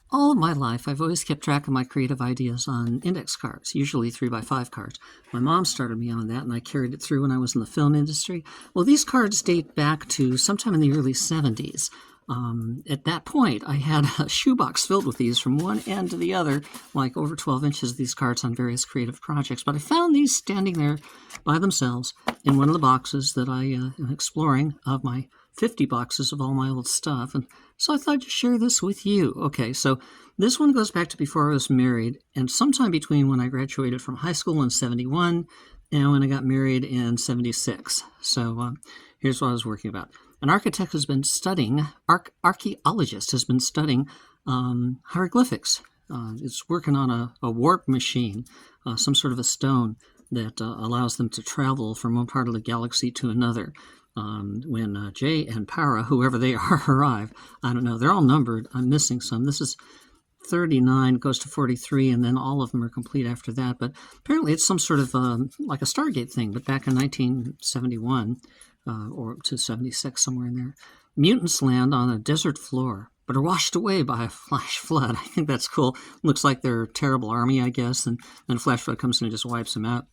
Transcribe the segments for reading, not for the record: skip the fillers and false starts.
All of my life, I've always kept track of my creative ideas on index cards, usually 3x5 cards. My mom started me on that, and I carried it through when I was in the film industry. Well, these cards date back to sometime in the early 70s. At that point, I had a shoebox filled with these from one end to the other, like over 12 inches of these cards on various creative projects. But I found these standing there by themselves in one of the boxes that I am exploring of my 50 boxes of all my old stuff. And so I thought I'd just share this with you. Okay, so this one goes back to before I was married, and sometime between when I graduated from high school in 71 and when I got married in 76. So here's what I was working about. An architect has been studying, archaeologist has been studying hieroglyphics. It's working on a warp machine, some sort of a stone that allows them to travel from one part of the galaxy to another. When Jay and Para, whoever they are, arrive, I don't know, they're all numbered. I'm missing some. This is 39, goes to 43, and then all of them are complete after that. But apparently it's some sort of like a Stargate thing, but back in 1971 or to 76, somewhere in there. Mutants land on a desert floor, but are washed away by a flash flood. I think that's cool. Looks like they're a terrible army, I guess, and then a flash flood comes in and just wipes them out.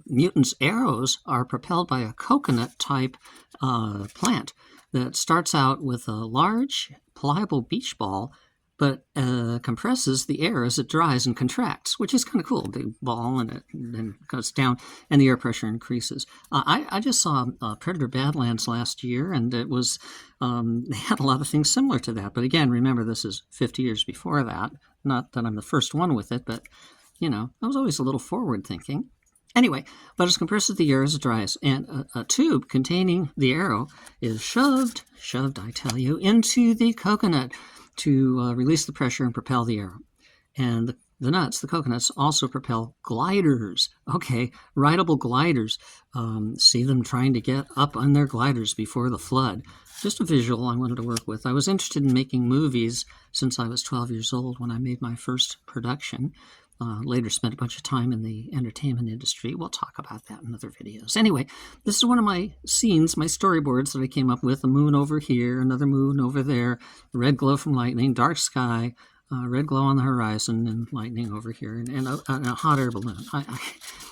Mutants' arrows are propelled by a coconut-type plant that starts out with a large, pliable beach ball, but compresses the air as it dries and contracts, which is kind of cool. Big ball, and it then goes down, and the air pressure increases. I just saw Predator Badlands last year, and it was they had a lot of things similar to that. But again, remember, this is 50 years before that. Not that I'm the first one with it, but, you know, I was always a little forward-thinking. Anyway, but it compresses the air as it dries, and a tube containing the arrow is shoved, I tell you, into the coconut to release the pressure and propel the arrow. And the coconuts, also propel gliders. Okay, rideable gliders. See them trying to get up on their gliders before the flood. Just a visual I wanted to work with. I was interested in making movies since I was 12 years old when I made my first production. Later spent a bunch of time in the entertainment industry. We'll talk about that in other videos. Anyway, this is one of my scenes, my storyboards that I came up with. A moon over here, another moon over there, red glow from lightning, dark sky, red glow on the horizon, and lightning over here, and a hot air balloon.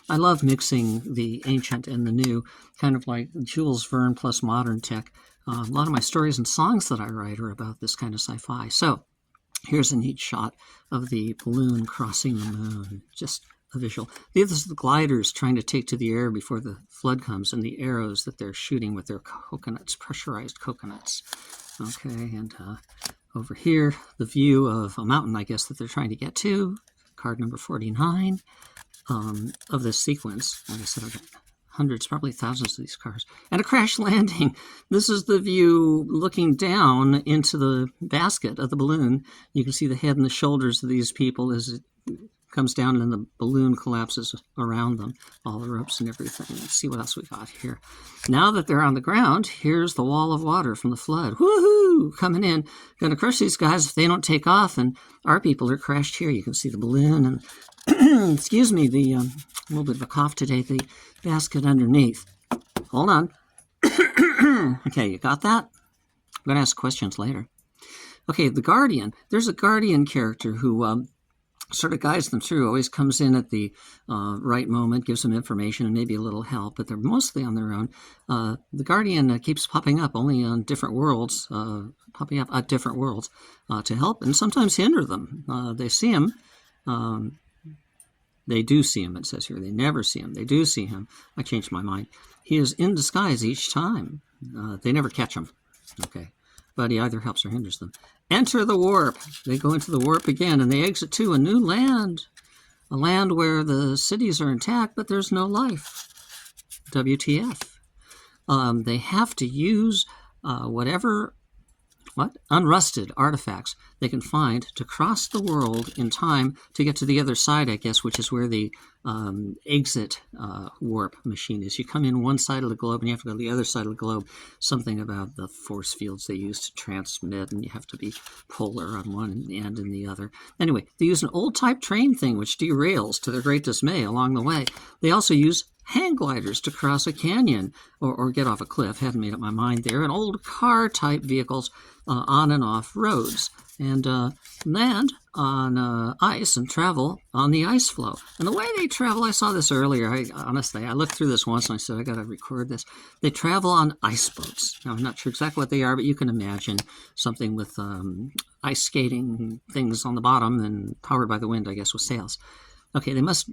I love mixing the ancient and the new, kind of like Jules Verne plus modern tech. A lot of my stories and songs that I write are about this kind of sci-fi. So here's a neat shot of the balloon crossing the moon. Just a visual. These are the gliders trying to take to the air before the flood comes, and the arrows that they're shooting with their coconuts, pressurized coconuts. Okay, and over here, the view of a mountain, I guess, that they're trying to get to. Card number 49 of this sequence. Like I said, I've got hundreds, probably thousands of these cars. And a crash landing. This is the view looking down into the basket of the balloon. You can see the head and the shoulders of these people as it comes down and the balloon collapses around them. All the ropes and everything. Let's see what else we got here. Now that they're on the ground, here's the wall of water from the flood. Woohoo! Coming in. Gonna crush these guys if they don't take off. And our people are crashed here. You can see the balloon and excuse me, a little bit of a cough today, the basket underneath. Hold on. Okay, you got that? I'm going to ask questions later. Okay, the Guardian. There's a Guardian character who sort of guides them through, always comes in at the right moment, gives them information and maybe a little help, but they're mostly on their own. The Guardian keeps popping up only on different worlds, popping up at different worlds to help and sometimes hinder them. They see him. They do see him, it says here. They never see him. They do see him. I changed my mind. He is in disguise each time. They never catch him. Okay. But he either helps or hinders them. Enter the warp. They go into the warp again, and they exit to a new land. A land where the cities are intact, but there's no life. WTF. They have to use unrusted artifacts they can find to cross the world in time to get to the other side, I guess, which is where the exit warp machine is. You come in one side of the globe and you have to go to the other side of the globe. Something about the force fields they use to transmit, and you have to be polar on one end and the other. Anyway, they use an old-type train thing which derails to their great dismay along the way. They also use hang gliders to cross a canyon or get off a cliff. Haven't made up my mind there. And old car-type vehicles on and off roads. and land on ice and travel on the ice floe. And the way they travel, I saw this earlier. I looked through this once and I said, I got to record this. They travel on ice boats. Now, I'm not sure exactly what they are, but you can imagine something with ice skating things on the bottom and powered by the wind, I guess, with sails. Okay, they must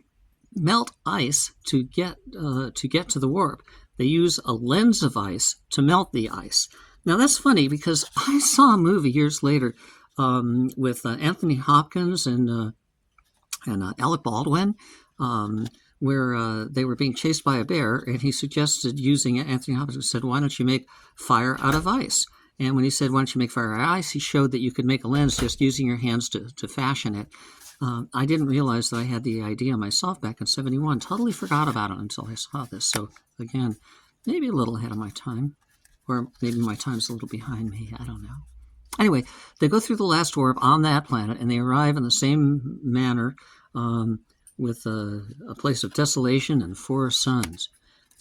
melt ice to get to the warp. They use a lens of ice to melt the ice. Now, that's funny because I saw a movie years later with Anthony Hopkins and Alec Baldwin, where they were being chased by a bear, and he suggested using it. Anthony Hopkins said, "Why don't you make fire out of ice?" And when he said, "Why don't you make fire out of ice?" he showed that you could make a lens just using your hands to fashion it. I didn't realize that I had the idea myself back in '71. Totally forgot about it until I saw this. So again, maybe a little ahead of my time, or maybe my time's a little behind me. I don't know. Anyway, they go through the last warp on that planet, and they arrive in the same manner with a place of desolation and 4 suns.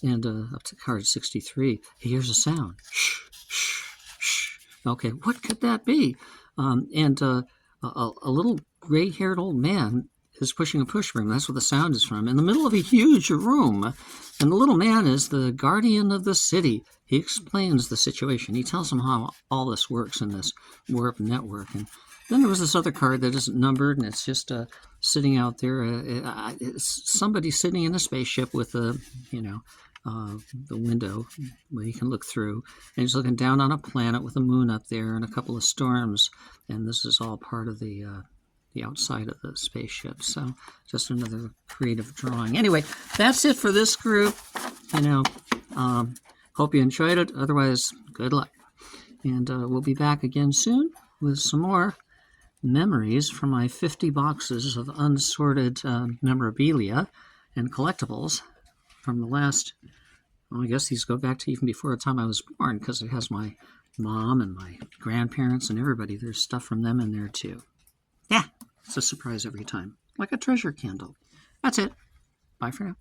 And up to card 63, he hears a sound. Shh, shh, shh. Okay, what could that be? And a little gray-haired old man is pushing a push broom. That's where the sound is from. In the middle of a huge room. And the little man is the guardian of the city. He explains the situation. He tells them how all this works in this warp network. And then there was this other card that isn't numbered, and it's just sitting out there. It's somebody sitting in a spaceship with the window where you can look through. And he's looking down on a planet with a moon up there and a couple of storms. And this is all part of the outside of the spaceship. So just another creative drawing. Anyway, that's it for this group. Hope you enjoyed it. Otherwise, good luck. And we'll be back again soon with some more memories from my 50 boxes of unsorted memorabilia and collectibles from the last, I guess these go back to even before the time I was born, because it has my mom and my grandparents and everybody. There's stuff from them in there too. Yeah, it's a surprise every time. Like a treasure candle. That's it. Bye for now.